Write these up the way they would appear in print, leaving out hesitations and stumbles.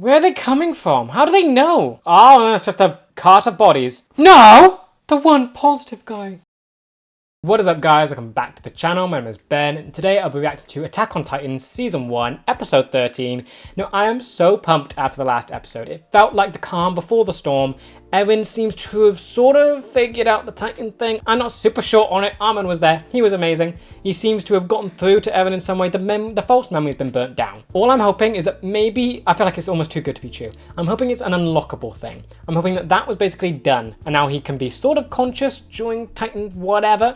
Where are they coming from? How do they know? Oh, that's just a cart of bodies. No! The one positive guy. What is up, guys? Welcome back to the channel. My name is Ben, and today I'll be reacting to Attack on Titan Season 1, Episode 13. Now, I am so pumped after the last episode. It felt like the calm before the storm. Eren seems to have sort of figured out the Titan thing. I'm not super sure on it. Armin was there. He was amazing. He seems to have gotten through to Eren in some way. The false memory has been burnt down. All I'm hoping is that maybe, I feel like it's almost too good to be true. I'm hoping it's an unlockable thing. I'm hoping that that was basically done, and now he can be sort of conscious during Titan whatever.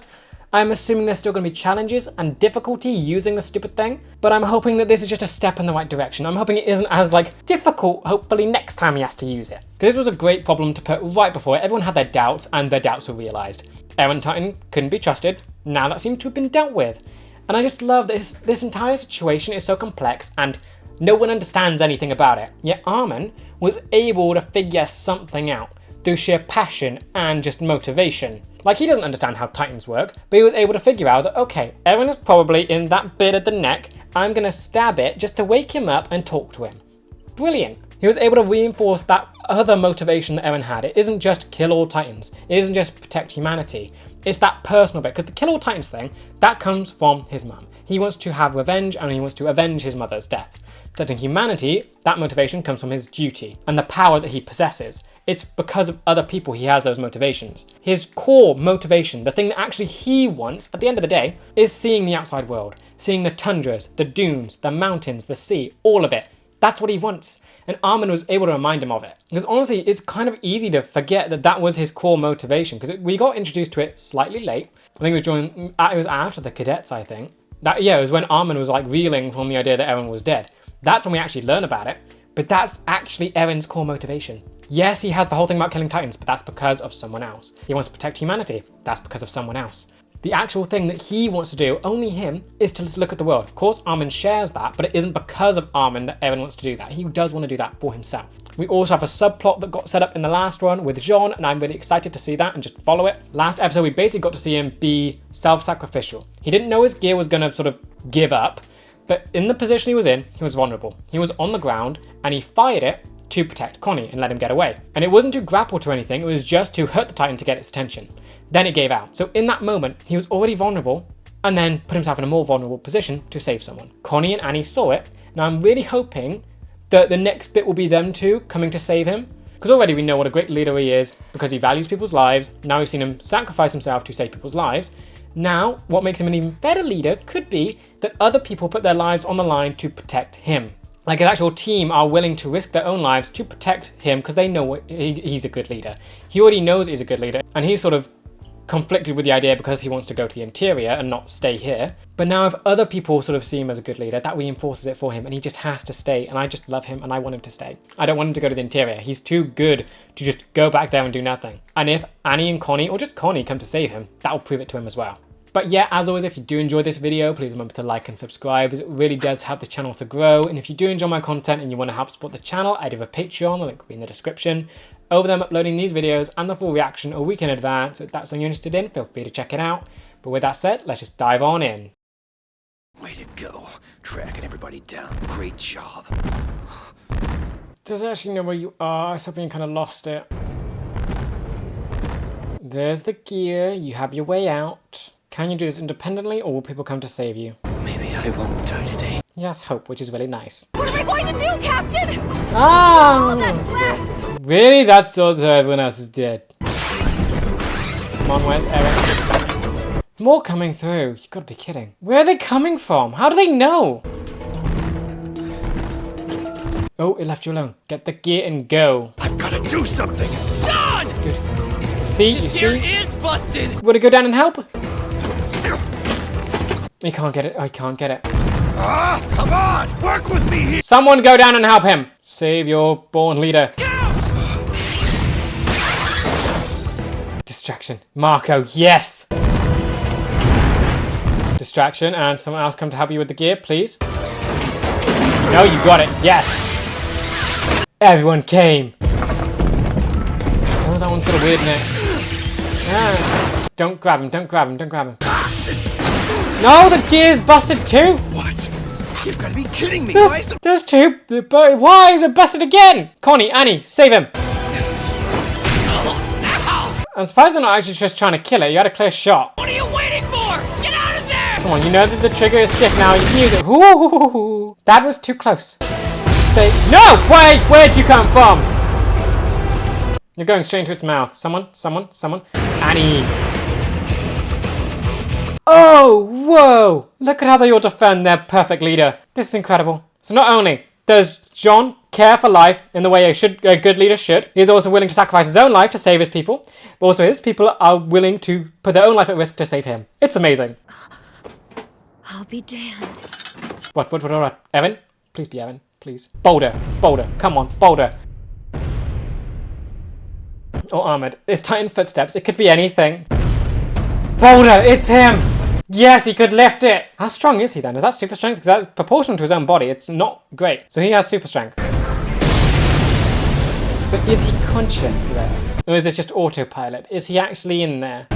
I'm assuming there's still going to be challenges and difficulty using the stupid thing, but I'm hoping that this is just a step in the right direction. I'm hoping it isn't as difficult, hopefully, next time he has to use it. This was a great problem to put right before everyone had their doubts, and their doubts were realised. Eren Titan couldn't be trusted. Now that seems to have been dealt with. And I just love that this entire situation is so complex and no one understands anything about it. Yet Armin was able to figure something out through sheer passion and just motivation. He doesn't understand how Titans work, but he was able to figure out that, okay, Eren is probably in that bit of the neck, I'm gonna stab it just to wake him up and talk to him. Brilliant. He was able to reinforce that other motivation that Eren had. It isn't just kill all Titans. It isn't just protect humanity. It's that personal bit, because the kill all Titans thing, that comes from his mum. He wants to have revenge, and he wants to avenge his mother's death. Protecting humanity, that motivation comes from his duty and the power that he possesses. It's because of other people he has those motivations. His core motivation, the thing that actually he wants at the end of the day, is seeing the outside world. Seeing the tundras, the dunes, the mountains, the sea, all of it. That's what he wants. And Armin was able to remind him of it. Because honestly, it's kind of easy to forget that that was his core motivation, because we got introduced to it slightly late. I think it was after the cadets, I think. It was when Armin was reeling from the idea that Eren was dead. That's when we actually learn about it, but that's actually Eren's core motivation. Yes, he has the whole thing about killing Titans, but that's because of someone else. He wants to protect humanity. That's because of someone else. The actual thing that he wants to do, only him, is to look at the world. Of course, Armin shares that, but it isn't because of Armin that Eren wants to do that. He does want to do that for himself. We also have a subplot that got set up in the last one with Jean, and I'm really excited to see that and just follow it. Last episode, we basically got to see him be self-sacrificial. He didn't know his gear was going to sort of give up, but in the position he was in, he was vulnerable. He was on the ground, and he fired it to protect Connie and let him get away. And it wasn't to grapple to anything, it was just to hurt the Titan to get its attention. Then it gave out. So in that moment, he was already vulnerable, and then put himself in a more vulnerable position to save someone. Connie and Annie saw it, and I'm really hoping that the next bit will be them two coming to save him. Because already we know what a great leader he is, because he values people's lives. Now we've seen him sacrifice himself to save people's lives. Now, what makes him an even better leader could be that other people put their lives on the line to protect him. His actual team are willing to risk their own lives to protect him because they know he's a good leader. He already knows he's a good leader, and he's sort of conflicted with the idea because he wants to go to the interior and not stay here. But now if other people sort of see him as a good leader, that reinforces it for him, and he just has to stay, and I just love him and I want him to stay. I don't want him to go to the interior. He's too good to just go back there and do nothing. And if Annie and Connie, or just Connie, come to save him, that'll prove it to him as well. But yeah, as always, if you do enjoy this video, please remember to like and subscribe, as it really does help the channel to grow. And if you do enjoy my content and you want to help support the channel, I do have a Patreon, the link will be in the description. Over there I'm uploading these videos and the full reaction a week in advance, so if that's something you're interested in, feel free to check it out. But with that said, let's just dive on in. Way to go, tracking everybody down. Great job. Does it actually know where you are? I was hoping you kind of lost it. There's the gear, you have your way out. Can you do this independently, or will people come to save you? Maybe I won't die today. Yes, hope, which is really nice. What are we going to do, Captain? Oh! All that's left. Really? That's all, so everyone else is dead. Come on, where's Eren? More coming through. You gotta be kidding. Where are they coming from? How do they know? Oh, it left you alone. Get the gear and go. I've got to do something. It's done! Good. You see? Is busted! Wanna go down and help? I can't get it. I can't get it. Come on! Work with me here! Someone go down and help him. Save your born leader. Distraction. Marco, yes! Distraction, and someone else come to help you with the gear, please. No, you got it. Yes! Everyone came. Oh, that one's got a weird neck. Ah. Don't grab him, don't grab him, don't grab him. No, the gear's busted too! What? You've got to be kidding me! Why is the... There's two, but why is it busted again? Connie, Annie, save him. I'm surprised they're not actually just trying to kill it. You had a clear shot. What are you waiting for? Get out of there! Come on, you know that the trigger is stiff now. You can use it. Ooh, that was too close. No! Wait, where'd you come from? You're going straight into its mouth. Someone. Annie. Oh, whoa! Look at how they all defend their perfect leader. This is incredible. So not only does John care for life in the way a good leader should, he is also willing to sacrifice his own life to save his people, but also his people are willing to put their own life at risk to save him. It's amazing. I'll be damned. What? Evan? Please be Evan. Please. Boulder. Come on, Boulder. Or Armored. It's Titan footsteps. It could be anything. Boulder, it's him! Yes, he could lift it! How strong is he then? Is that super strength? Because that's proportional to his own body. It's not great. So he has super strength. But is he conscious there? Or is this just autopilot? Is he actually in there?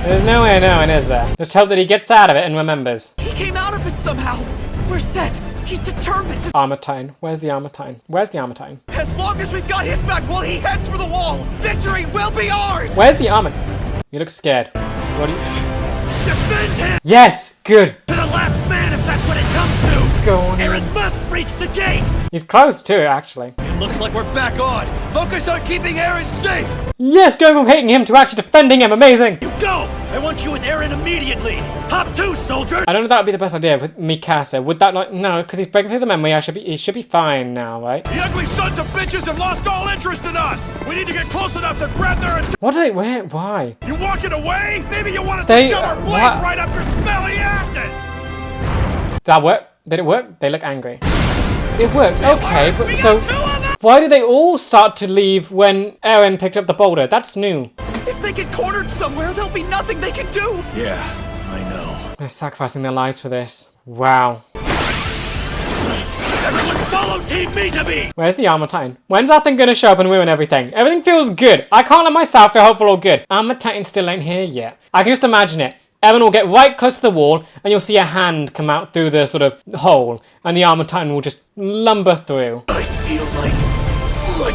There's no way of knowing, is there? Just hope that he gets out of it and remembers. He came out of it somehow! We're set! He's determined to... Armor Titan. Where's the Armor Titan? Where's the Armor Titan? As long as we've got his back while he heads for the wall, victory will be ours! Where's the Armor? You look scared. What are you... Defend him! Yes! Good! To the last man if that's what it comes to! Go on. Eren must reach the gate! He's close too, actually. It looks like we're back on! Focus on keeping Eren safe! Yes, going from hating him to actually defending him. Amazing! You go! I want you with Eren immediately! Hop to, soldier! I don't know if that would be the best idea with Mikasa. Would that like... No, because he's breaking through the memory. He should be fine now, right? The ugly sons of bitches have lost all interest in us! We need to get close enough to grab their attention! What are they... Where? Why? You walking away? Maybe you want us They- to shove our blades what? right up your smelly asses! Did that work? Did it work? They look angry. It worked. Okay, but We so... got two of them! Why did they all start to leave when Eren picked up the boulder? That's new. If they get cornered somewhere, there'll be nothing they can do! Yeah, I know. They're sacrificing their lives for this. Wow. Everyone follow Team Me-to-Me! Where's the Armor Titan? When's that thing gonna show up and ruin everything? Everything feels good. I can't let myself feel hopeful or good. Armor Titan still ain't here yet. I can just imagine it. Eren will get right close to the wall and you'll see a hand come out through the sort of hole and the Armor Titan will just lumber through. I feel like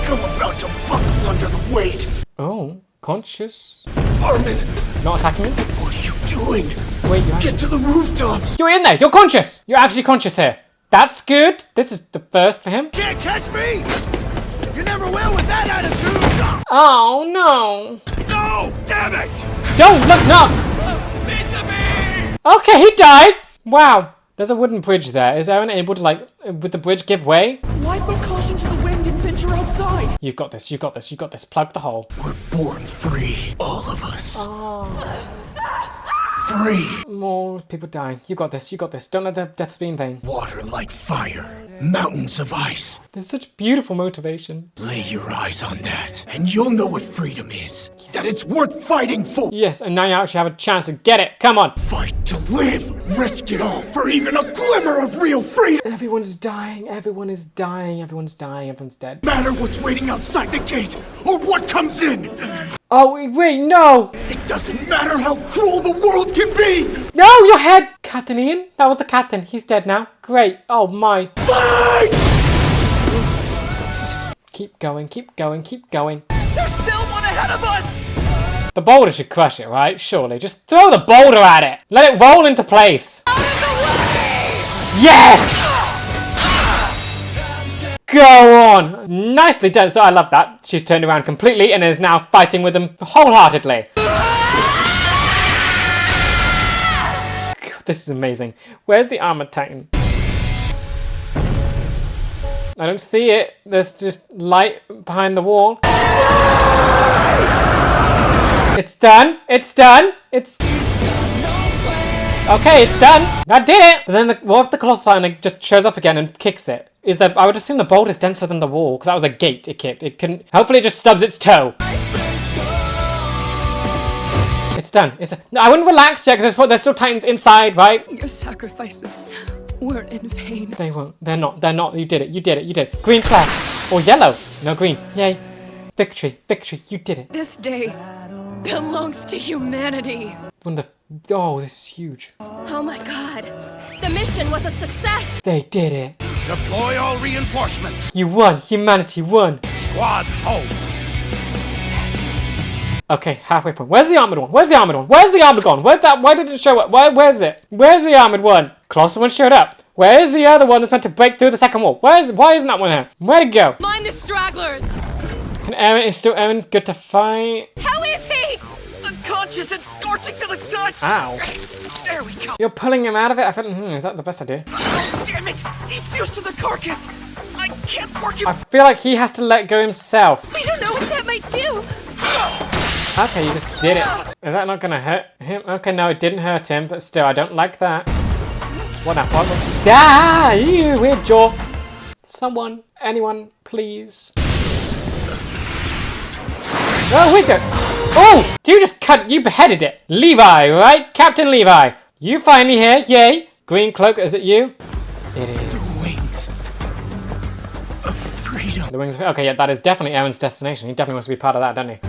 I'm about to buckle under the weight! Oh, conscious. Armin, Not attacking me? what are you doing? Wait, you actually... Get to the rooftops! You're in there! You're conscious! You're actually conscious here. That's good. This is the first for him. Can't catch me! You never will with that attitude! Oh, no. No! Damn it! Don't look, no! Me-to-Me! Okay, he died! Wow. There's a wooden bridge there. Is Eren able to, like, with the bridge give way? Why throw caution to the wind and venture outside? You've got this, you've got this, you've got this. Plug the hole. We're born free, all of us. Free. More people dying. You got this, you got this. Don't let the deaths be in vain. Water like fire, mountains of ice. There's such beautiful motivation. Lay your eyes on that, and you'll know what freedom is. That it's worth fighting for. Yes, and now you actually have a chance to get it. Come on. Fight to live. Risk it all for even a glimmer of real freedom. Everyone's dying, everyone is dying, everyone's dying, everyone's dead. Matter what's waiting outside the gate, or what comes in. Oh, wait, no! It doesn't matter how cruel the world can be. No, your head! Captain Ian? That was the captain. He's dead now. Great. Oh, my. Fight! Keep going, keep going, keep going. There's still one ahead of us. The boulder should crush it, right? Surely. Just throw the boulder at it. Let it roll into place. Out of the way! Yes! Go on! Nicely done. So I love that. She's turned around completely and is now fighting with them wholeheartedly. God, this is amazing. Where's the Armor Titan? I don't see it. There's just light behind the wall. It's done. It's done. It's... Okay, it's done. I did it. But then what if the Colossus Titan just shows up again and kicks it? Is that I would assume the boulder's denser than the wall because that was a gate it kicked. It couldn't. Hopefully, it just stubs its toe. It's done. No, I wouldn't relax yet because there's still Titans inside, right? Your sacrifices weren't in vain. They won't. They're not. They're not. You did it. You did it. You did it. Green flag or yellow. No green. Yay! Victory. Victory. You did it. This day belongs to humanity. When the oh, this is huge. Oh my god. The mission was a success! They did it. Deploy all reinforcements. You won. Humanity won. Squad home. Okay, halfway point. Where's the armored one? Where's the armored one? Where's the armored one? Where's that? Why didn't it show up? Where's it? Where's the armored one? Colossal one showed up. Where's the other one that's meant to break through the second wall? Why isn't that one here? Where'd it go? Mind the stragglers! Can Eren, is still Eren good to fight? How is he? Unconscious and scorching to the touch! Ow. There we go! You're pulling him out of it? I feel, is that the best idea? Oh, damn it! He's fused to the carcass! I can't work him! I feel like he has to let go himself. We don't know what that might do! Okay, you just did it. Is that not gonna hurt him? Okay, no, it didn't hurt him, but still, I don't like that. What now? What? Ah, you weird jaw. Someone, anyone, please. Oh, we go. Oh, you just you beheaded it. Levi, right? Captain Levi. You finally here, yay. Green cloak, is it you? It is. Wings of freedom. The wings of, okay, yeah, that is definitely Eren's destination. He definitely wants to be part of that, doesn't he?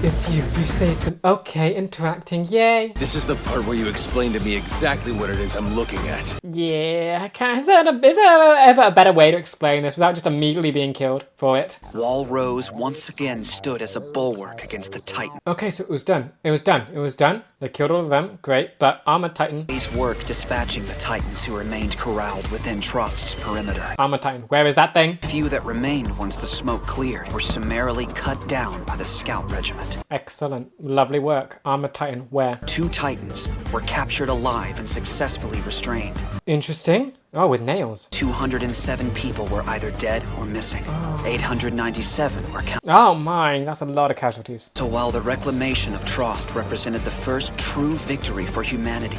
It's you. You saved them. Okay, interacting. Yay. This is the part where you explain to me exactly what it is I'm looking at. Yeah, I can't. Is there ever a better way to explain this without just immediately being killed for it? Wall Rose once again stood as a bulwark against the Titan. Okay, so it was done. It was done. It was done. They killed all of them. Great. But Armored Titan. Day's work dispatching the Titans who remained corralled within Trost's perimeter. Armored Titan. Where is that thing? Few that remained once the smoke cleared were summarily cut down by the Scout Regiment. Excellent. Lovely work. Armored Titan. Where? 2 Titans were captured alive and successfully restrained. Interesting. Oh, with nails. 207 people were either dead or missing. 897 were counted. Oh my, that's a lot of casualties. So while the reclamation of Trost represented the first true victory for humanity,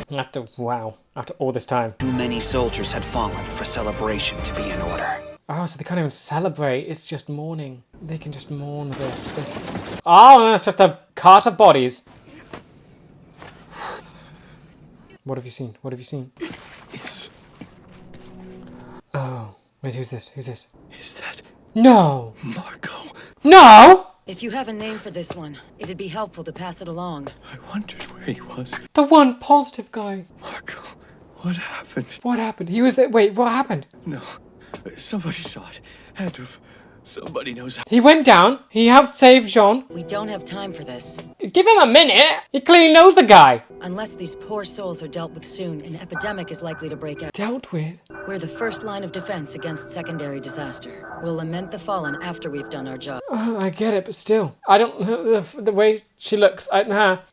Wow. After all this time. too many soldiers had fallen for celebration to be in order. Oh, so they can't even celebrate. It's just mourning. They can just mourn this. Oh, that's just a cart of bodies. What have you seen? What have you seen? Oh, wait, who's this? Who's this? Is that No! Marco? No! If you have a name for this one, it'd be helpful to pass it along. I wondered where he was. The one positive guy. Marco, what happened? What happened? He was there. Wait, what happened? No, somebody saw it. Had to have. Somebody knows how. He went down. He helped save Jean. We don't have time for this. Give him a minute. He clearly knows the guy. Unless these poor souls are dealt with soon, an epidemic is likely to break out. Dealt with? We're the first line of defense against secondary disaster. We'll lament the fallen after we've done our job. Oh, I get it, but still. I don't. The way she looks, it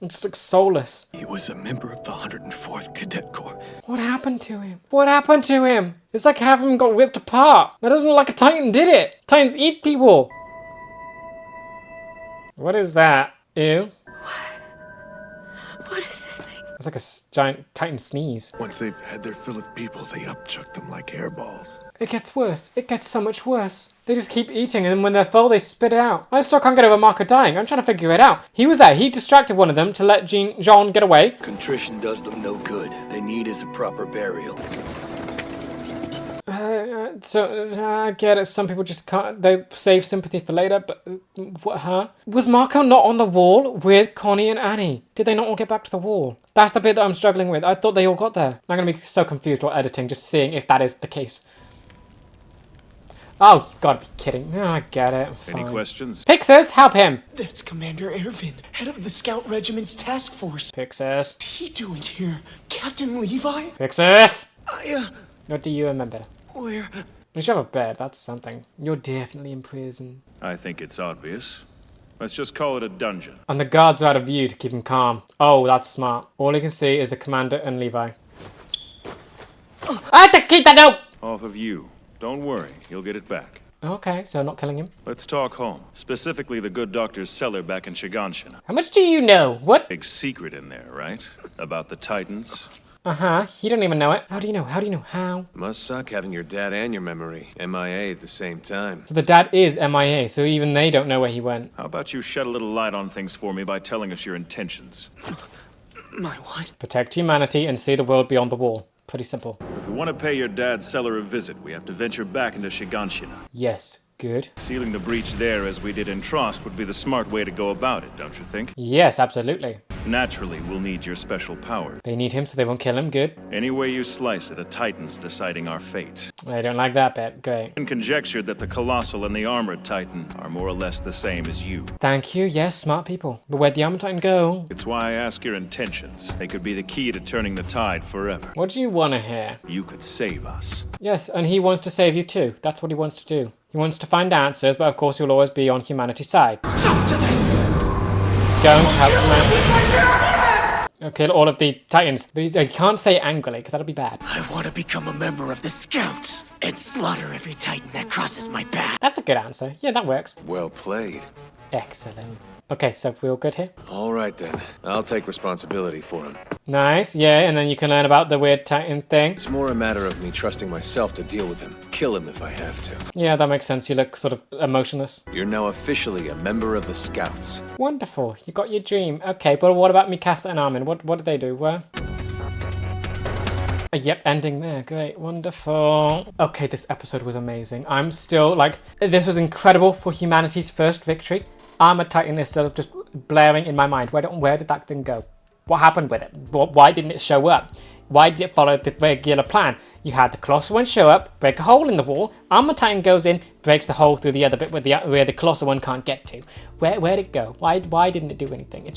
just looks soulless. He was a member of the 104th Cadet Corps. What happened to him? What happened to him? It's like half of him got ripped apart. That doesn't look like a Titan, did it? Titans eat people. What is that? Ew. What is this thing? It's like a giant Titan sneeze. Once they've had their fill of people, they upchuck them like hairballs. It gets worse. It gets so much worse. They just keep eating, and then when they're full, they spit it out. I still can't get over Marco dying. I'm trying to figure it out. He was there. He distracted one of them to let Jean get away. Contrition does them no good. They need is a proper burial. I get it. Some people just can't. They save sympathy for later, but what? Huh? Was Marco not on the wall with Connie and Annie? Did they not all get back to the wall? That's the bit that I'm struggling with. I thought they all got there. I'm gonna be so confused while editing, just seeing if that is the case. Oh, you gotta be kidding. Oh, I get it. Fine. Any questions? Pixis, help him. That's Commander Ervin, head of the Scout Regiment's task force. Pixis. What's he doing here? Captain Levi? Pixis. I, What do you remember? where? You should have a bed. That's something. You're definitely in prison. I think it's obvious. Let's just call it a dungeon. And the guards are out of view to keep him calm. Oh, that's smart. All he can see is the commander and Levi. I have to keep that out! Off of you. Don't worry, you'll get it back. Okay, so not killing him. Let's talk home. Specifically the good doctor's cellar back in Shiganshina. How much do you know? What? Big secret in there, right? About the Titans. Uh-huh. He don't even know it. How do you know? How do you know? How? Must suck having your dad and your memory MIA at the same time. So the dad is MIA, so even they don't know where he went. How about you shed a little light on things for me by telling us your intentions? My what? Protect humanity and see the world beyond the wall. Pretty simple. If we want to pay your dad's cellar a visit, we have to venture back into Shiganshina. Yes. Good. Sealing the breach there as we did in Trost would be the smart way to go about it, don't you think? Yes, absolutely. Naturally, we'll need your special power. They need him so they won't kill him. Good. Any way you slice it, a Titan's deciding our fate. I don't like that bit. Great. And conjectured that the Colossal and the Armored Titan are more or less the same as you. Thank you. Yes, smart people. But where'd the Armor Titan go? It's why I ask your intentions. They could be the key to turning the tide forever. What do you want to hear? You could save us. Yes, and he wants to save you too. That's what he wants to do. He wants to find answers, but of course he'll always be on humanity's side. Stop to this! He's going to help humanity. He'll kill all of the Titans. But he can't say it angrily, because that'll be bad. I want to become a member of the Scouts and slaughter every Titan that crosses my path. That's a good answer. Yeah, that works. Well played. Excellent. Okay, so we're all good here? All right then. I'll take responsibility for him. Nice, yeah, and then you can learn about the weird Titan thing. It's more a matter of me trusting myself to deal with him. Kill him if I have to. Yeah, that makes sense. You look sort of emotionless. You're now officially a member of the Scouts. Wonderful. You got your dream. Okay, but what about Mikasa and Armin? What did they do? Where? Yep, ending there. Great, wonderful. Okay, this episode was amazing. I'm still like, this was incredible for humanity's first victory. Armored Titan is still just blaring in my mind. Where did that thing go? What happened with it? Why didn't it show up? Why did it follow the regular plan? You had the Colossal one show up, break a hole in the wall. Armored Titan goes in, breaks the hole through the other bit where the Colossal one can't get to. Where'd it go? Why didn't it do anything?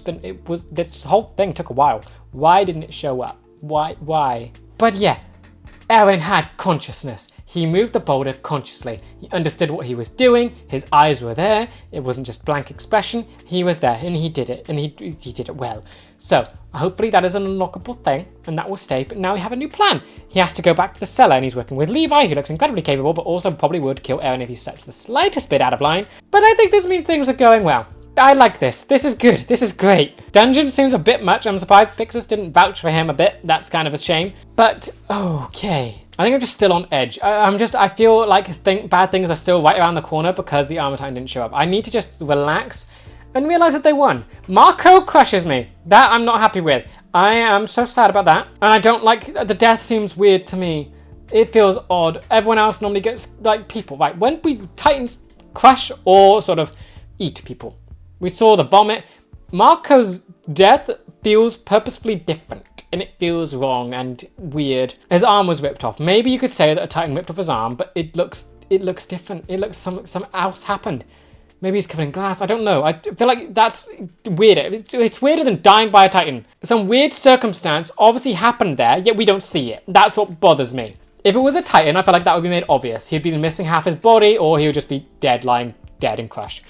This whole thing took a while. Why didn't it show up? Why? But yeah, Eren had consciousness. He moved the boulder consciously. He understood what he was doing. His eyes were there. It wasn't just blank expression. He was there and he did it, and he did it well. So hopefully that is an unlockable thing and that will stay, but now we have a new plan. He has to go back to the cellar and he's working with Levi, who looks incredibly capable, but also probably would kill Eren if he steps the slightest bit out of line. But I think this means things are going well. I like this. This is good. This is great. Dungeon seems a bit much. I'm surprised Pixis didn't vouch for him a bit. That's kind of a shame. But, okay. I think I'm just still on edge. I feel like bad things are still right around the corner because the Armor Titan didn't show up. I need to just relax and realize that they won. Marco crushes me. That I'm not happy with. I am so sad about that. And I don't like, the death seems weird to me. It feels odd. Everyone else normally gets, like, people, right? When Titans crush or sort of eat people. We saw the vomit. Marco's death feels purposefully different, and it feels wrong and weird. His arm was ripped off. Maybe you could say that a Titan ripped off his arm, but it looks different. It looks something else happened. Maybe he's covered in glass. I don't know. I feel like that's weirder. It's weirder than dying by a Titan. Some weird circumstance obviously happened there, yet we don't see it. That's what bothers me. If it was a Titan, I feel like that would be made obvious. He'd be missing half his body, or he would just be dead, lying dead and crushed.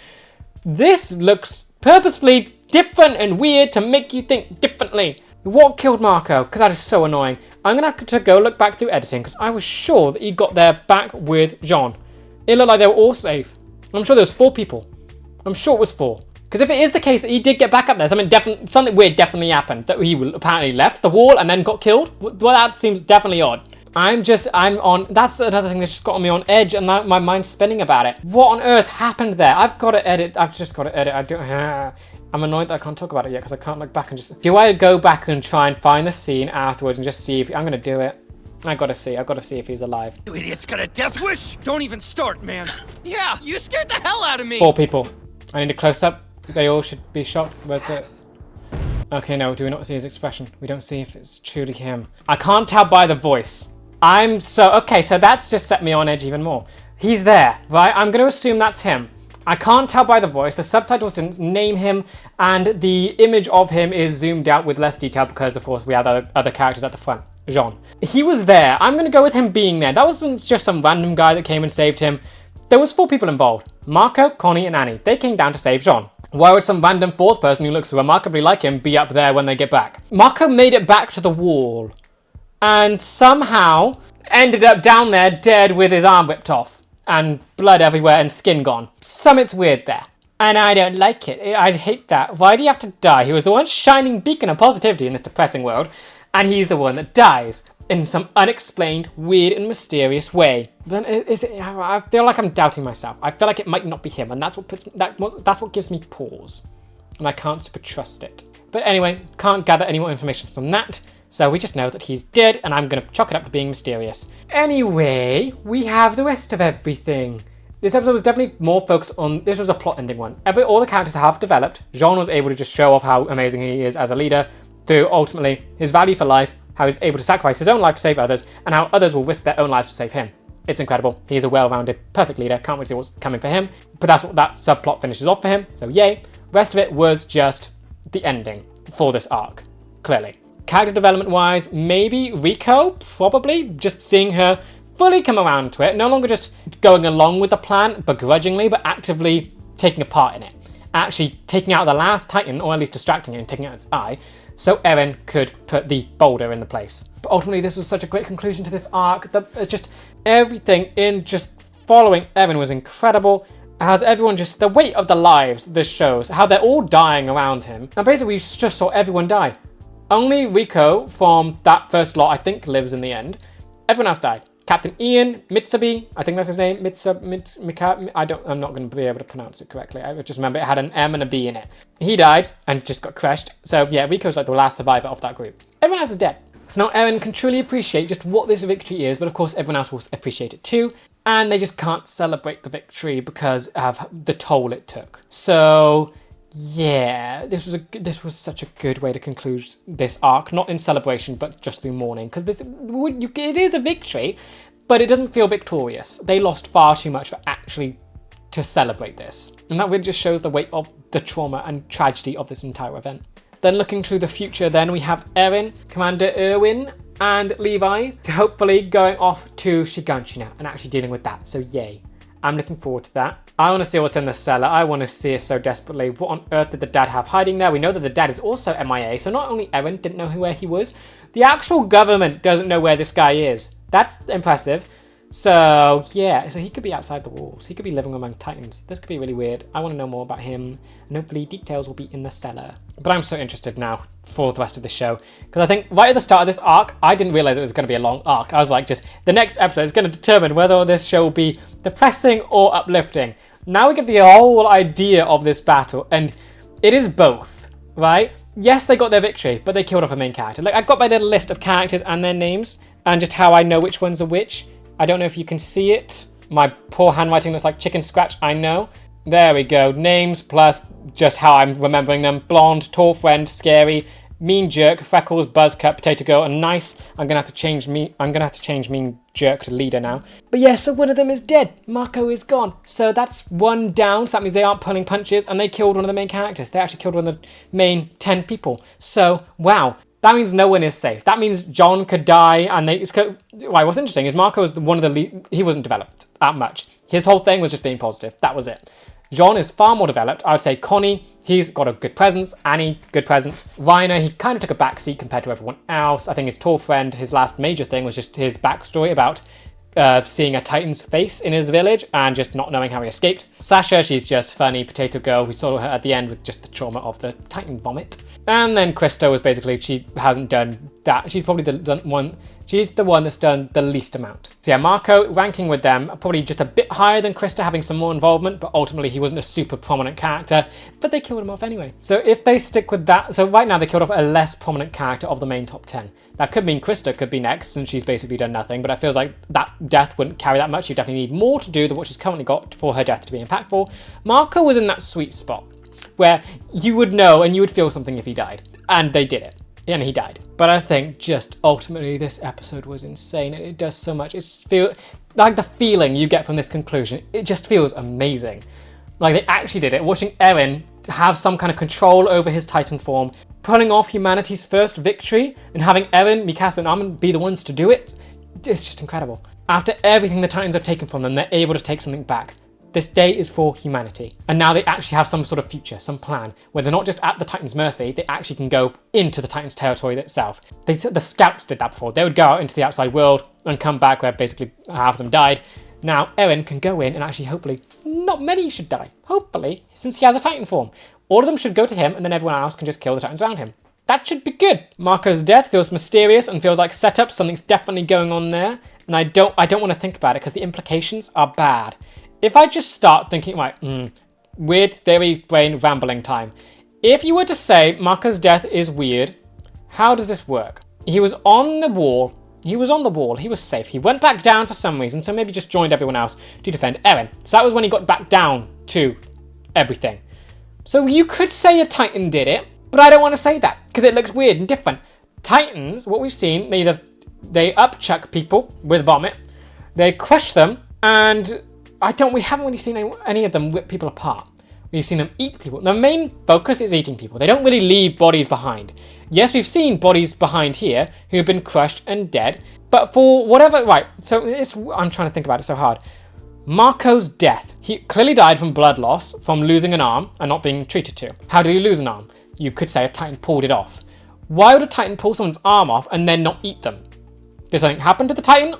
This looks purposefully different and weird to make you think differently. What killed Marco? Because that is so annoying. I'm going to have to go look back through editing because I was sure that he got there back with Jean. It looked like they were all safe. I'm sure there was 4 people. I'm sure it was 4. Because if it is the case that he did get back up there, something weird definitely happened. That he apparently left the wall and then got killed. Well, that seems definitely odd. That's another thing that's just got me on edge and now my mind's spinning about it. What on earth happened there? I've just got to edit. I'm annoyed that I can't talk about it yet because I can't look back and just... Do I go back and try and find the scene afterwards and just see if... I'm going to do it. I've got to see if he's alive. You idiot's got a death wish? Don't even start, man. Yeah, you scared the hell out of me. 4 people. I need a close-up. They all should be shot. Where's the... Okay, no, do we not see his expression? We don't see if it's truly him. I can't tell by the voice. Okay, so that's just set me on edge even more. He's there, right? I'm going to assume that's him. I can't tell by the voice. The subtitles didn't name him, and the image of him is zoomed out with less detail because, of course, we have other characters at the front. Jean. He was there. I'm going to go with him being there. That wasn't just some random guy that came and saved him. There was 4 people involved. Marco, Connie, and Annie. They came down to save Jean. Why would some random 4th person who looks remarkably like him be up there when they get back? Marco made it back to the wall and somehow ended up down there dead with his arm ripped off and blood everywhere and skin gone. Something's weird there. And I don't like it. I hate that. Why do you have to die? He was the one shining beacon of positivity in this depressing world, and he's the one that dies in some unexplained, weird and mysterious way. Then I feel like I'm doubting myself. I feel like it might not be him, and that's what gives me pause. And I can't super trust it. But anyway, can't gather any more information from that. So we just know that he's dead, and I'm going to chalk it up to being mysterious. Anyway, we have the rest of everything. This episode was definitely more focused on, this was a plot ending one. All the characters have developed. Jean was able to just show off how amazing he is as a leader, through ultimately his value for life, how he's able to sacrifice his own life to save others, and how others will risk their own lives to save him. It's incredible. He is a well-rounded, perfect leader. Can't wait to see what's coming for him. But that's what that subplot finishes off for him, so yay. Rest of it was just the ending for this arc, clearly. Character development-wise, maybe Rico, probably. Just seeing her fully come around to it. No longer just going along with the plan begrudgingly, but actively taking a part in it. Actually taking out the last Titan, or at least distracting it and taking out its eye, so Eren could put the boulder in the place. But ultimately, this was such a great conclusion to this arc. Just everything in just following Eren was incredible. As everyone just, the weight of the lives this shows, how they're all dying around him. And basically, we just saw everyone die. Only Rico from that first lot, I think, lives in the end. Everyone else died. Captain Ian, Mitsubi, I think that's his name, I'm not going to be able to pronounce it correctly. I just remember it had an M and a B in it. He died and just got crushed. So yeah, Rico's like the last survivor of that group. Everyone else is dead. So now Eren can truly appreciate just what this victory is, but of course everyone else will appreciate it too. And they just can't celebrate the victory because of the toll it took. So yeah, this was such a good way to conclude this arc, not in celebration, but just through mourning, because it is a victory, but it doesn't feel victorious. They lost far too much for actually to celebrate this, and that really just shows the weight of the trauma and tragedy of this entire event. Then looking to the future, then we have Eren, Commander Erwin, and Levi, hopefully going off to Shiganshina and actually dealing with that. So yay. I'm looking forward to that. I want to see what's in the cellar. I want to see it so desperately. What on earth did the dad have hiding there? We know that the dad is also MIA, so not only Eren didn't know where he was, the actual government doesn't know where this guy is. That's impressive. So yeah, so he could be outside the walls. He could be living among Titans. This could be really weird. I want to know more about him, and hopefully details will be in the cellar. But I'm so interested now for the rest of the show, because I think right at the start of this arc, I didn't realize it was going to be a long arc. I was like, just the next episode is going to determine whether this show will be depressing or uplifting. Now we get the whole idea of this battle, and it is both, right? Yes, they got their victory, but they killed off a main character. Like, I've got my little list of characters and their names, and just how I know which ones are which. I don't know if you can see it. My poor handwriting looks like chicken scratch, I know. There we go. Names plus just how I'm remembering them. Blonde, tall friend, scary, mean jerk, freckles, buzzcut, potato girl, and nice. I'm gonna have to change mean jerk to leader now. But yeah, so one of them is dead. Marco is gone. So that's one down. So that means they aren't pulling punches, and they killed one of the main characters. They actually killed one of the main 10 people. So wow. That means no one is safe. That means John could die, and what's interesting is Marco was one of the he wasn't developed that much. His whole thing was just being positive. That was it. John is far more developed. I would say Connie, he's got a good presence. Annie, good presence. Reiner, he kind of took a backseat compared to everyone else. I think his tall friend, his last major thing was just his backstory about seeing a Titan's face in his village and just not knowing how he escaped. Sasha, she's just funny potato girl. We saw her at the end with just the trauma of the Titan vomit. And then Krista was basically, she hasn't done that. She's probably she's the one that's done the least amount. So yeah, Marco, ranking with them, probably just a bit higher than Krista, having some more involvement, but ultimately he wasn't a super prominent character, but they killed him off anyway. So if they stick with that, so right now they killed off a less prominent character of the main top 10. That could mean Krista could be next, and she's basically done nothing, but it feels like that death wouldn't carry that much. You definitely need more to do than what she's currently got for her death to be impactful. Marco was in that sweet spot, where you would know and you would feel something if he died. And they did it. And he died. But I think just ultimately this episode was insane. It does so much. It's like the feeling you get from this conclusion. It just feels amazing. Like they actually did it. Watching Eren have some kind of control over his Titan form, pulling off humanity's first victory, and having Eren, Mikasa, and Armin be the ones to do it. It's just incredible. After everything the Titans have taken from them, they're able to take something back. This day is for humanity. And now they actually have some sort of future, some plan, where they're not just at the Titans' mercy, they actually can go into the Titans' territory itself. The scouts did that before. They would go out into the outside world and come back where basically half of them died. Now Eren can go in and actually hopefully, not many should die. Hopefully, since he has a Titan form. All of them should go to him and then everyone else can just kill the Titans around him. That should be good. Marco's death feels mysterious and feels like setup. Something's definitely going on there. And I don't want to think about it because the implications are bad. If I just start thinking, like, weird theory brain rambling time. If you were to say Marco's death is weird, how does this work? He was on the wall He was on the wall, he was safe. He went back down for some reason, so maybe just joined everyone else to defend Eren. So that was when he got back down to everything. So you could say a Titan did it, but I don't want to say that because it looks weird and different. Titans, what we've seen, they upchuck people with vomit, they crush them, and we haven't really seen any of them rip people apart. We've seen them eat people. The main focus is eating people. They don't really leave bodies behind. Yes, we've seen bodies behind here who have been crushed and dead, but for whatever, right, so I'm trying to think about it so hard. Marco's death. He clearly died from blood loss, from losing an arm and not being treated to. How did he lose an arm? You could say a Titan pulled it off. Why would a Titan pull someone's arm off and then not eat them? Did something happen to the Titan?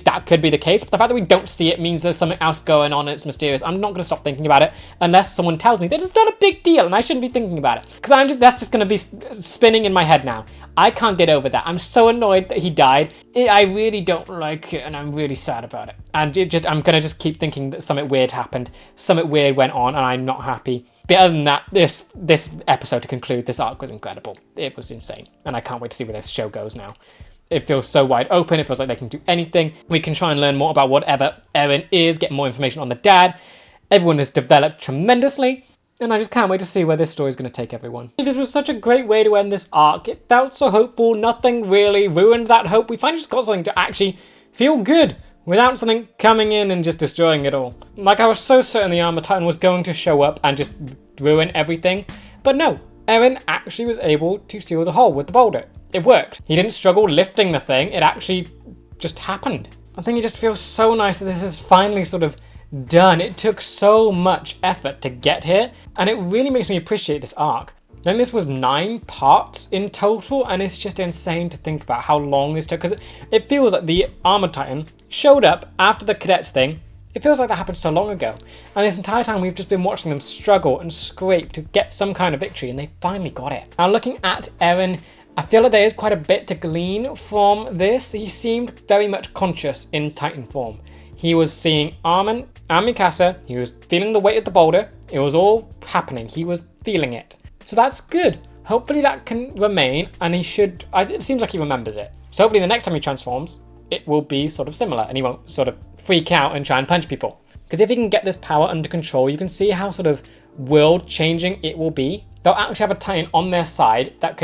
That could be the case, but the fact that we don't see it means there's something else going on and it's mysterious. I'm not going to stop thinking about it unless someone tells me that it's not a big deal and I shouldn't be thinking about it. Because that's just going to be spinning in my head now. I can't get over that. I'm so annoyed that he died. I really don't like it and I'm really sad about it. And I'm going to just keep thinking that something weird happened, something weird went on and I'm not happy. But other than that, this episode to conclude, this arc was incredible. It was insane. And I can't wait to see where this show goes now. It feels so wide open. It feels like they can do anything. We can try and learn more about whatever Eren is, get more information on the dad. Everyone has developed tremendously. And I just can't wait to see where this story is going to take everyone. This was such a great way to end this arc. It felt so hopeful. Nothing really ruined that hope. We finally just got something to actually feel good without something coming in and just destroying it all. Like, I was so certain the Armor Titan was going to show up and just ruin everything. But no, Eren actually was able to seal the hole with the boulder. It worked. He didn't struggle lifting the thing. It actually just happened. I think it just feels so nice that this is finally sort of done. It took so much effort to get here, and it really makes me appreciate this arc. And this was 9 parts in total, and it's just insane to think about how long this took, because it feels like the Armor Titan showed up after the cadets thing. It feels like that happened so long ago. And this entire time we've just been watching them struggle and scrape to get some kind of victory, and they finally got it. Now looking at Eren, I feel like there is quite a bit to glean from this. He seemed very much conscious in Titan form. He was seeing Armin and Mikasa. He was feeling the weight of the boulder. It was all happening. He was feeling it. So that's good. Hopefully that can remain, and it seems like he remembers it. So hopefully the next time he transforms, it will be sort of similar and he won't sort of freak out and try and punch people. Because if he can get this power under control, you can see how sort of world changing it will be. They'll actually have a Titan on their side that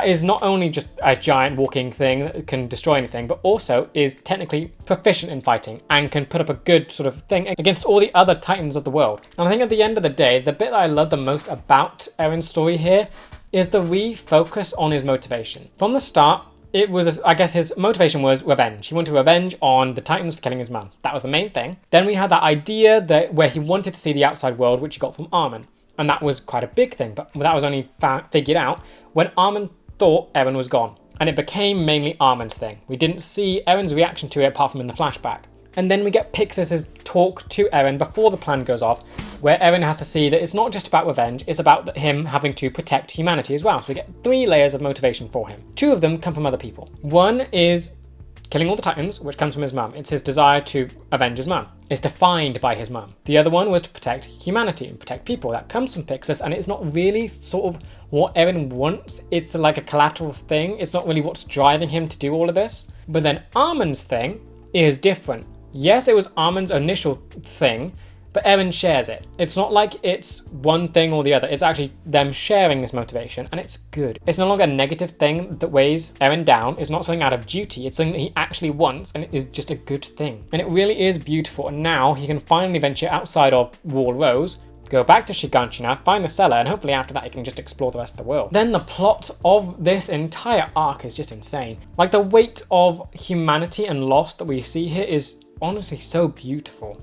is not only just a giant walking thing that can destroy anything, but also is technically proficient in fighting and can put up a good sort of thing against all the other Titans of the world. And I think at the end of the day, the bit that I love the most about Eren's story here is the refocus on his motivation. From the start, it was, I guess his motivation was revenge. He wanted revenge on the Titans for killing his mum. That was the main thing. Then we had that idea where he wanted to see the outside world, which he got from Armin. And that was quite a big thing, but that was only figured out when Armin thought Eren was gone. And it became mainly Armin's thing. We didn't see Eren's reaction to it apart from in the flashback. And then we get Pixis's talk to Eren before the plan goes off, where Eren has to see that it's not just about revenge, it's about him having to protect humanity as well. So we get 3 layers of motivation for him. 2 of them come from other people. One is killing all the Titans, which comes from his mum. It's his desire to avenge his mum. It's defined by his mum. The other one was to protect humanity and protect people. That comes from Pixis, and it's not really sort of what Eren wants. It's like a collateral thing. It's not really what's driving him to do all of this. But then Armin's thing is different. Yes, it was Armin's initial thing, but Eren shares it. It's not like it's one thing or the other. It's actually them sharing this motivation, and it's good. It's no longer a negative thing that weighs Eren down. It's not something out of duty. It's something that he actually wants, and it is just a good thing. And it really is beautiful, and now he can finally venture outside of Wall Rose, go back to Shiganshina, find the cellar, and hopefully after that he can just explore the rest of the world. Then the plot of this entire arc is just insane. Like, the weight of humanity and loss that we see here is honestly so beautiful.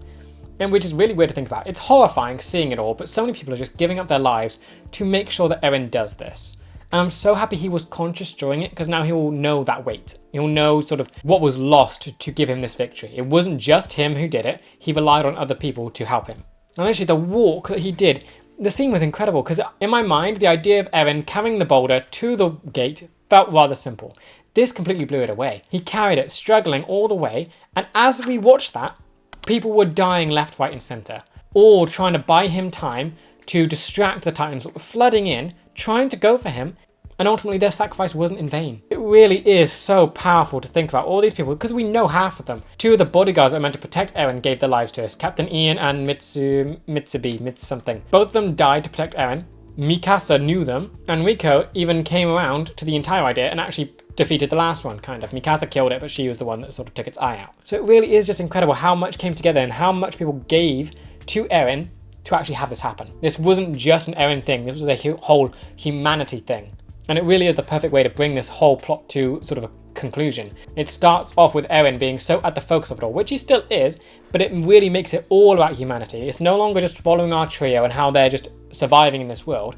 And which is really weird to think about. It's horrifying seeing it all, but so many people are just giving up their lives to make sure that Eren does this. And I'm so happy he was conscious during it, because now he will know that weight. He'll know sort of what was lost to give him this victory. It wasn't just him who did it. He relied on other people to help him. And actually the walk that he did, the scene was incredible, because in my mind, the idea of Eren carrying the boulder to the gate felt rather simple. This completely blew it away. He carried it, struggling all the way, and as we watched that, people were dying left, right, and center, or trying to buy him time to distract the Titans that were flooding in, trying to go for him, And ultimately their sacrifice wasn't in vain. It really is so powerful to think about all these people, because we know half of them. 2 of the bodyguards that are meant to protect Eren gave their lives to us. Captain Ian and Mitsubi something. Both of them died to protect Eren. Mikasa knew them, and Riko even came around to the entire idea and actually defeated the last one, kind of. Mikasa killed it, but she was the one that sort of took its eye out. So it really is just incredible how much came together and how much people gave to Eren to actually have this happen. This wasn't just an Eren thing, this was a whole humanity thing. And it really is the perfect way to bring this whole plot to sort of a conclusion. It starts off with Eren being so at the focus of it all, which he still is, but it really makes it all about humanity. It's no longer just following our trio and how they're just surviving in this world.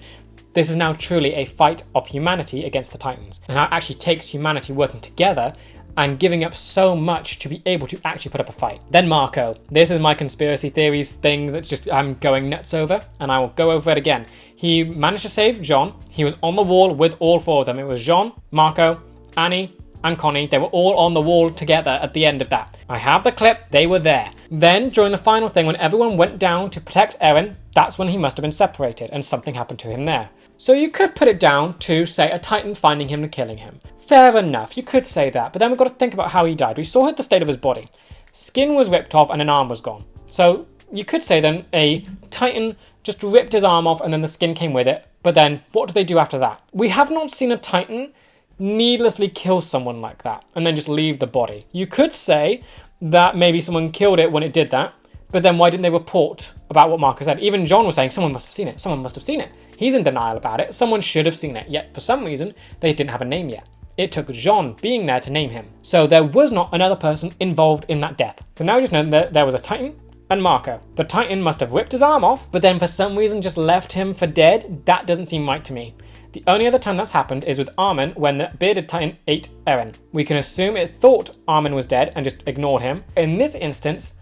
This is now truly a fight of humanity against the Titans, and how it actually takes humanity working together and giving up so much to be able to actually put up a fight. Then Marco. This is my conspiracy theories thing that's just I'm going nuts over, and I will go over it again. He managed to save Jean. He was on the wall with all 4 of them. It was Jean, Marco, Annie, and Connie. They were all on the wall together at the end of that. I have the clip, they were there. Then during the final thing, when everyone went down to protect Eren, that's when he must have been separated and something happened to him there. So you could put it down to, say, a Titan finding him and killing him. Fair enough, you could say that, but then we've got to think about how he died. We saw the state of his body. Skin was ripped off and an arm was gone. So you could say then a Titan just ripped his arm off and then the skin came with it, but then what do they do after that? We have not seen a Titan needlessly kill someone like that and then just leave the body. You could say that maybe someone killed it when it did that, but then why didn't they report about what Marco said? Even John was saying someone must have seen it, someone must have seen it. He's in denial about it, someone should have seen it, yet for some reason they didn't have a name yet. It took Jean being there to name him. So there was not another person involved in that death. So now just know that there was a Titan and Marco. The Titan must have ripped his arm off, but then for some reason just left him for dead. That doesn't seem right to me. The only other time that's happened is with Armin when the bearded Titan ate Eren. We can assume it thought Armin was dead and just ignored him. In this instance,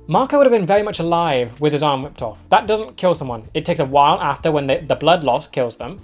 Marco would have been very much alive with his arm ripped off. That doesn't kill someone. It takes a while after when the blood loss kills them.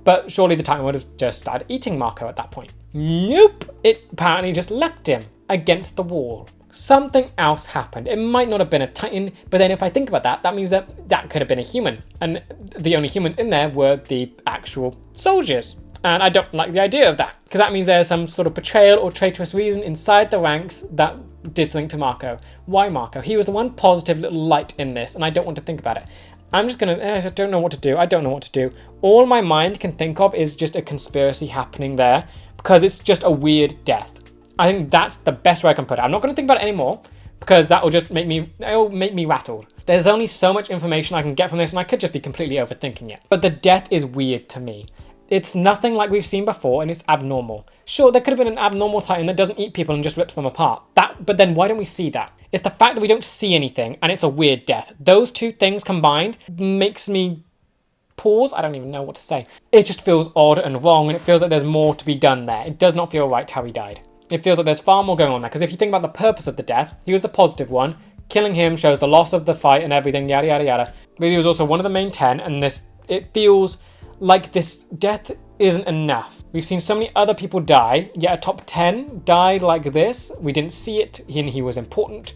But surely the Titan would have just started eating Marco at that point. Nope! It apparently just left him against the wall. Something else happened. It might not have been a Titan, but then if I think about that, that means that that could have been a human. And the only humans in there were the actual soldiers. And I don't like the idea of that, because that means there's some sort of betrayal or traitorous reason inside the ranks that did something to Marco. Why Marco? He was the one positive little light in this, and I don't want to think about it. I'm just gonna, I don't know what to do. I don't know what to do. All my mind can think of is just a conspiracy happening there, because it's just a weird death. I think that's the best way I can put it. I'm not gonna think about it anymore, because that will just make me rattled. There's only so much information I can get from this, and I could just be completely overthinking it. But the death is weird to me. It's nothing like we've seen before, and it's abnormal. Sure, there could have been an abnormal Titan that doesn't eat people and just rips them apart. But then why don't we see that? It's the fact that we don't see anything, and it's a weird death. Those two things combined makes me pause. I don't even know what to say. It just feels odd and wrong, and it feels like there's more to be done there. It does not feel right how he died. It feels like there's far more going on there, because if you think about the purpose of the death, he was the positive one. Killing him shows the loss of the fight and everything, yada yada yada. But he was also one of the main 10, and it feels like this death isn't enough. We've seen so many other people die, yet a top 10 died like this. We didn't see it, and he was important.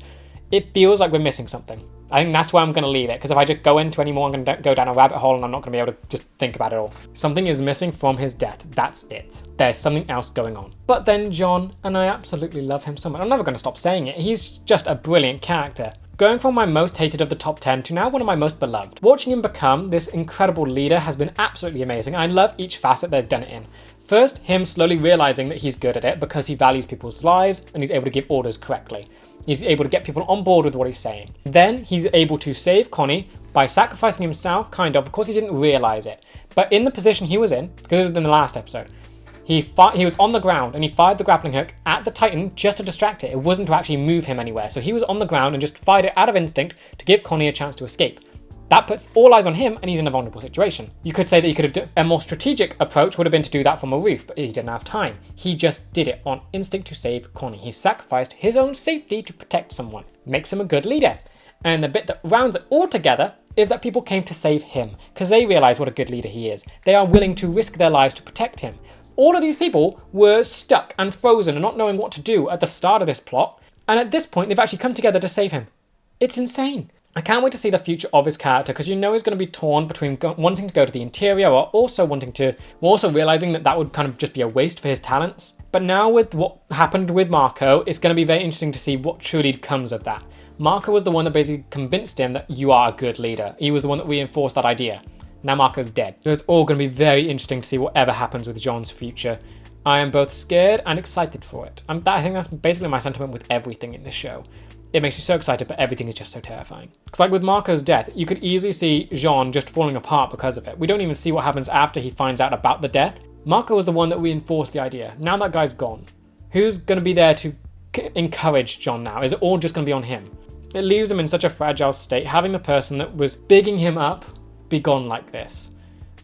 It feels like we're missing something. I think that's where I'm going to leave it, because if I just go into any more, I'm going to go down a rabbit hole and I'm not going to be able to just think about it all. Something is missing from his death. That's it. There's something else going on. But then John, and I absolutely love him so much. I'm never going to stop saying it. He's just a brilliant character. Going from my most hated of the top 10 to now one of my most beloved. Watching him become this incredible leader has been absolutely amazing, and I love each facet they've done it in. First, him slowly realizing that he's good at it because he values people's lives and he's able to give orders correctly. He's able to get people on board with what he's saying. Then he's able to save Connie by sacrificing himself, kind of course he didn't realize it. But in the position he was in, because it was in the last episode, he was on the ground and he fired the grappling hook at the Titan just to distract it. It wasn't to actually move him anywhere. So he was on the ground and just fired it out of instinct to give Connie a chance to escape. That puts all eyes on him and he's in a vulnerable situation. You could say that he could have done a more strategic approach would have been to do that from a roof, but he didn't have time. He just did it on instinct to save Connie. He sacrificed his own safety to protect someone. Makes him a good leader. And the bit that rounds it all together is that people came to save him because they realize what a good leader he is. They are willing to risk their lives to protect him. All of these people were stuck and frozen and not knowing what to do at the start of this plot. And at this point, they've actually come together to save him. It's insane. I can't wait to see the future of his character, because you know he's going to be torn between wanting to go to the interior or also realizing that would kind of just be a waste for his talents. But now with what happened with Marco, it's going to be very interesting to see what truly comes of that. Marco was the one that basically convinced him that you are a good leader. He was the one that reinforced that idea. Now Marco's dead. So it's all going to be very interesting to see whatever happens with Jean's future. I am both scared and excited for it. I think that's basically my sentiment with everything in this show. It makes me so excited, but everything is just so terrifying. Because like with Marco's death, you could easily see Jean just falling apart because of it. We don't even see what happens after he finds out about the death. Marco was the one that reinforced the idea. Now that guy's gone. Who's going to be there to encourage Jean now? Is it all just going to be on him? It leaves him in such a fragile state, having the person that was bigging him up be gone like this.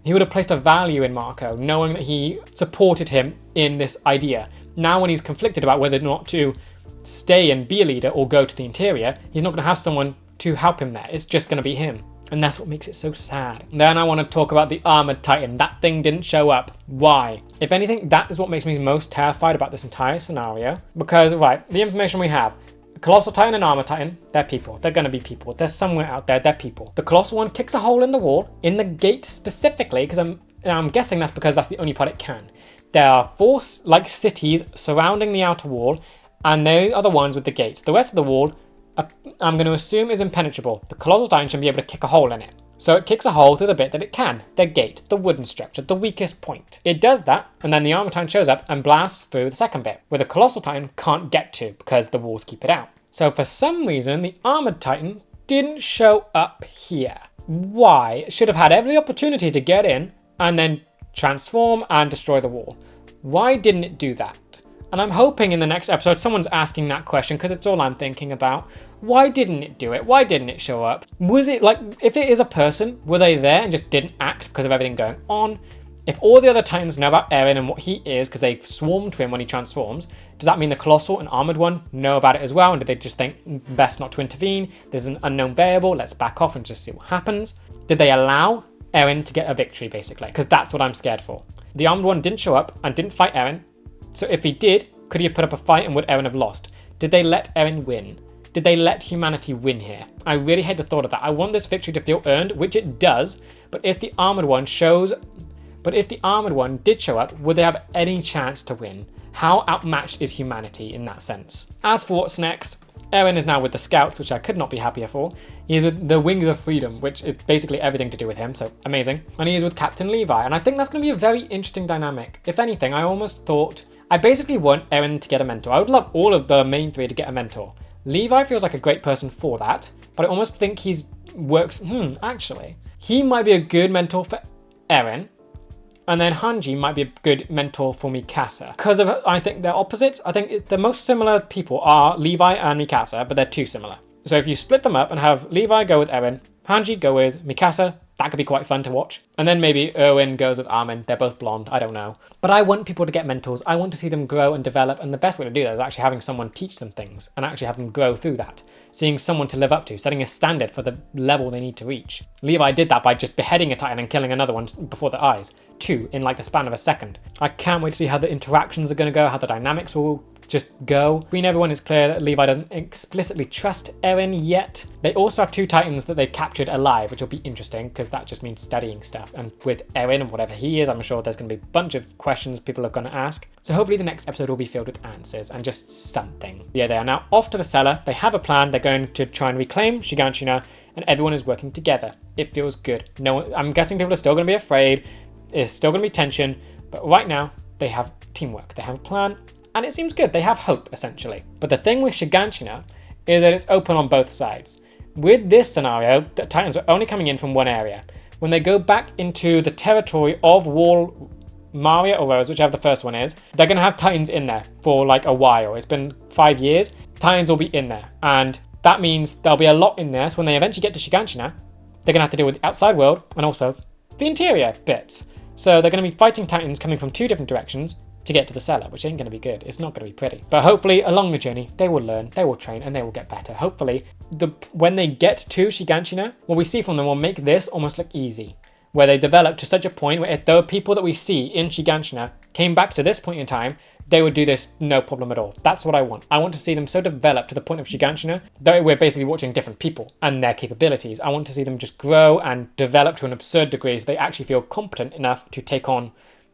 He would have placed a value in Marco, knowing that he supported him in this idea. Now when he's conflicted about whether or not to stay and be a leader or go to the interior, he's not going to have someone to help him there. It's just going to be him. And that's what makes it so sad. Then I want to talk about the Armored Titan. That thing didn't show up. Why? If anything, that is what makes me most terrified about this entire scenario. Because, right, the information we have, Colossal Titan and Armored Titan, they're people. They're going to be people. They're somewhere out there. They're people. The Colossal one kicks a hole in the wall, in the gate specifically, because I'm guessing that's because that's the only part it can. There are 4 like cities surrounding the outer wall, and they are the ones with the gates. The rest of the wall, I'm going to assume, is impenetrable. The Colossal Titan should be able to kick a hole in it. So it kicks a hole through the bit that it can. The gate, the wooden structure, the weakest point. It does that, and then the Armored Titan shows up and blasts through the second bit, where the Colossal Titan can't get to because the walls keep it out. So for some reason, the Armored Titan didn't show up here. Why? It should have had every opportunity to get in and then transform and destroy the wall. Why didn't it do that? And I'm hoping in the next episode someone's asking that question, because it's all I'm thinking about. Why didn't it do it? Why didn't it show up? Was it like, if it is a person, were they there and just didn't act because of everything going on? If all the other Titans know about Eren and what he is because they swarm to him when he transforms, does that mean the Colossal and Armored one know about it as well? And did they just think, best not to intervene? There's an unknown variable, let's back off and just see what happens. Did they allow Eren to get a victory, basically? Because that's what I'm scared for. The Armored one didn't show up and didn't fight Eren. So if he did, could he have put up a fight and would Eren have lost? Did they let Eren win? Did they let humanity win here? I really hate the thought of that. I want this victory to feel earned, which it does, but if the Armored one did show up, would they have any chance to win? How outmatched is humanity in that sense? As for what's next, Eren is now with the Scouts, which I could not be happier for. He is with the Wings of Freedom, which is basically everything to do with him, so amazing. And he is with Captain Levi, and I think that's going to be a very interesting dynamic. If anything, I basically want Eren to get a mentor. I would love all of the main 3 to get a mentor. Levi feels like a great person for that, but I almost think actually, he might be a good mentor for Eren, and then Hanji might be a good mentor for Mikasa. Because I think they're opposites. I think the most similar people are Levi and Mikasa, but they're too similar. So if you split them up and have Levi go with Eren, Hanji go with Mikasa, that could be quite fun to watch. And then maybe Erwin goes with Armin. They're both blonde, I don't know. But I want people to get mentors. I want to see them grow and develop, and the best way to do that is actually having someone teach them things and actually have them grow through that. Seeing someone to live up to, setting a standard for the level they need to reach. Levi did that by just beheading a Titan and killing another one before their eyes. 2 in like the span of a second. I can't wait to see how the interactions are going to go, how the dynamics will just go. Between everyone, it's clear that Levi doesn't explicitly trust Eren yet. They also have 2 Titans that they've captured alive, which will be interesting because that just means studying stuff. And with Eren and whatever he is, I'm sure there's going to be a bunch of questions people are going to ask. So hopefully the next episode will be filled with answers and just something. Yeah, they are now off to the cellar. They have a plan. They're going to try and reclaim Shiganshina, and everyone is working together. It feels good. I'm guessing people are still going to be afraid. There's still going to be tension, but right now they have teamwork. They have a plan. And it seems good. They have hope, essentially. But the thing with Shiganshina is that it's open on both sides. With this scenario, the Titans are only coming in from one area. When they go back into the territory of Wall, Maria or Rose, whichever the first one is, they're going to have Titans in there for like a while. It's been 5 years. Titans will be in there. And that means there'll be a lot in there. So when they eventually get to Shiganshina, they're going to have to deal with the outside world and also the interior bits. So they're going to be fighting Titans coming from 2 different directions to get to the cellar, which ain't going to be good. It's not going to be pretty. But hopefully along the journey, they will learn, they will train, and they will get better. Hopefully, when they get to Shiganshina, what we see from them will make this almost look easy. where they develop to such a point where if there were people that we see in Shiganshina came back to this point in time, they would do this no problem at all. That's what I want. I want to see them so developed to the point of Shiganshina that we're basically watching different people and their capabilities. I want to see them just grow and develop to an absurd degree so they actually feel competent enough to take on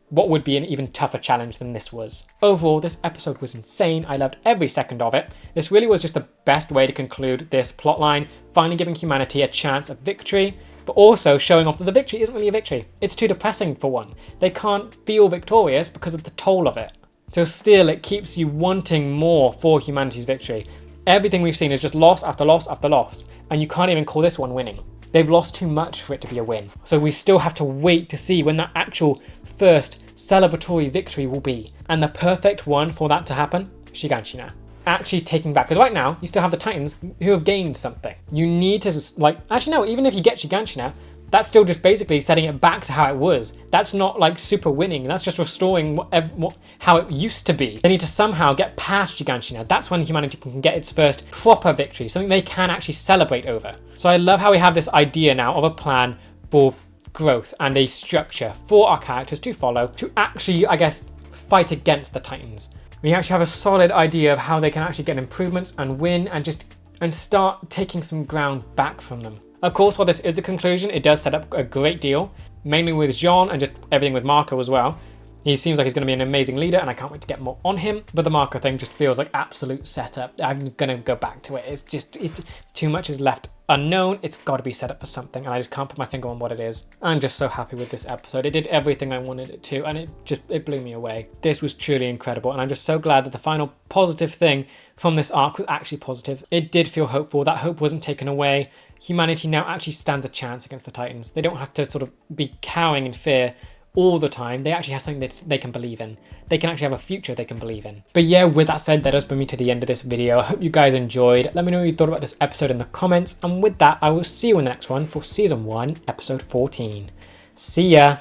what would be an even tougher challenge than this was. Overall, this episode was insane. I loved every second of it. This really was just the best way to conclude this plotline, finally giving humanity a chance of victory, but also showing off that the victory isn't really a victory. It's too depressing for one. They can't feel victorious because of the toll of it. So still, it keeps you wanting more for humanity's victory. Everything we've seen is just loss after loss after loss, and you can't even call this one winning. They've lost too much for it to be a win. So we still have to wait to see when that actual first celebratory victory will be. And the perfect one for that to happen, Shiganshina. Actually taking back, because right now, you still have the Titans who have gained something. You need to, like, actually no, even if you get Shiganshina, that's still just basically setting it back to how it was. That's not like super winning. That's just restoring how it used to be. They need to somehow get past Shiganshina. That's when humanity can get its first proper victory, something they can actually celebrate over. So I love how we have this idea now of a plan for growth and a structure for our characters to follow to actually, I guess, fight against the Titans. We actually have a solid idea of how they can actually get improvements and win and start taking some ground back from them. Of course, while this is the conclusion, it does set up a great deal, mainly with Jean and just everything with Marco as well. He seems like he's going to be an amazing leader, and I can't wait to get more on him. But the Marco thing just feels like absolute setup. I'm going to go back to it. It's too much is left unknown. It's got to be set up for something, and I just can't put my finger on what it is. I'm just so happy with this episode. It did everything I wanted it to, and it blew me away. This was truly incredible, and I'm just so glad that the final positive thing from this arc was actually positive. It did feel hopeful. That hope wasn't taken away. Humanity now actually stands a chance against the Titans. They don't have to sort of be cowering in fear all the time. They actually have something that they can believe in. They can actually have a future they can believe in. But yeah, with that said, that does bring me to the end of this video. I hope you guys enjoyed. Let me know what you thought about this episode in the comments. And with that, I will see you in the next one for Season 1, Episode 14. See ya!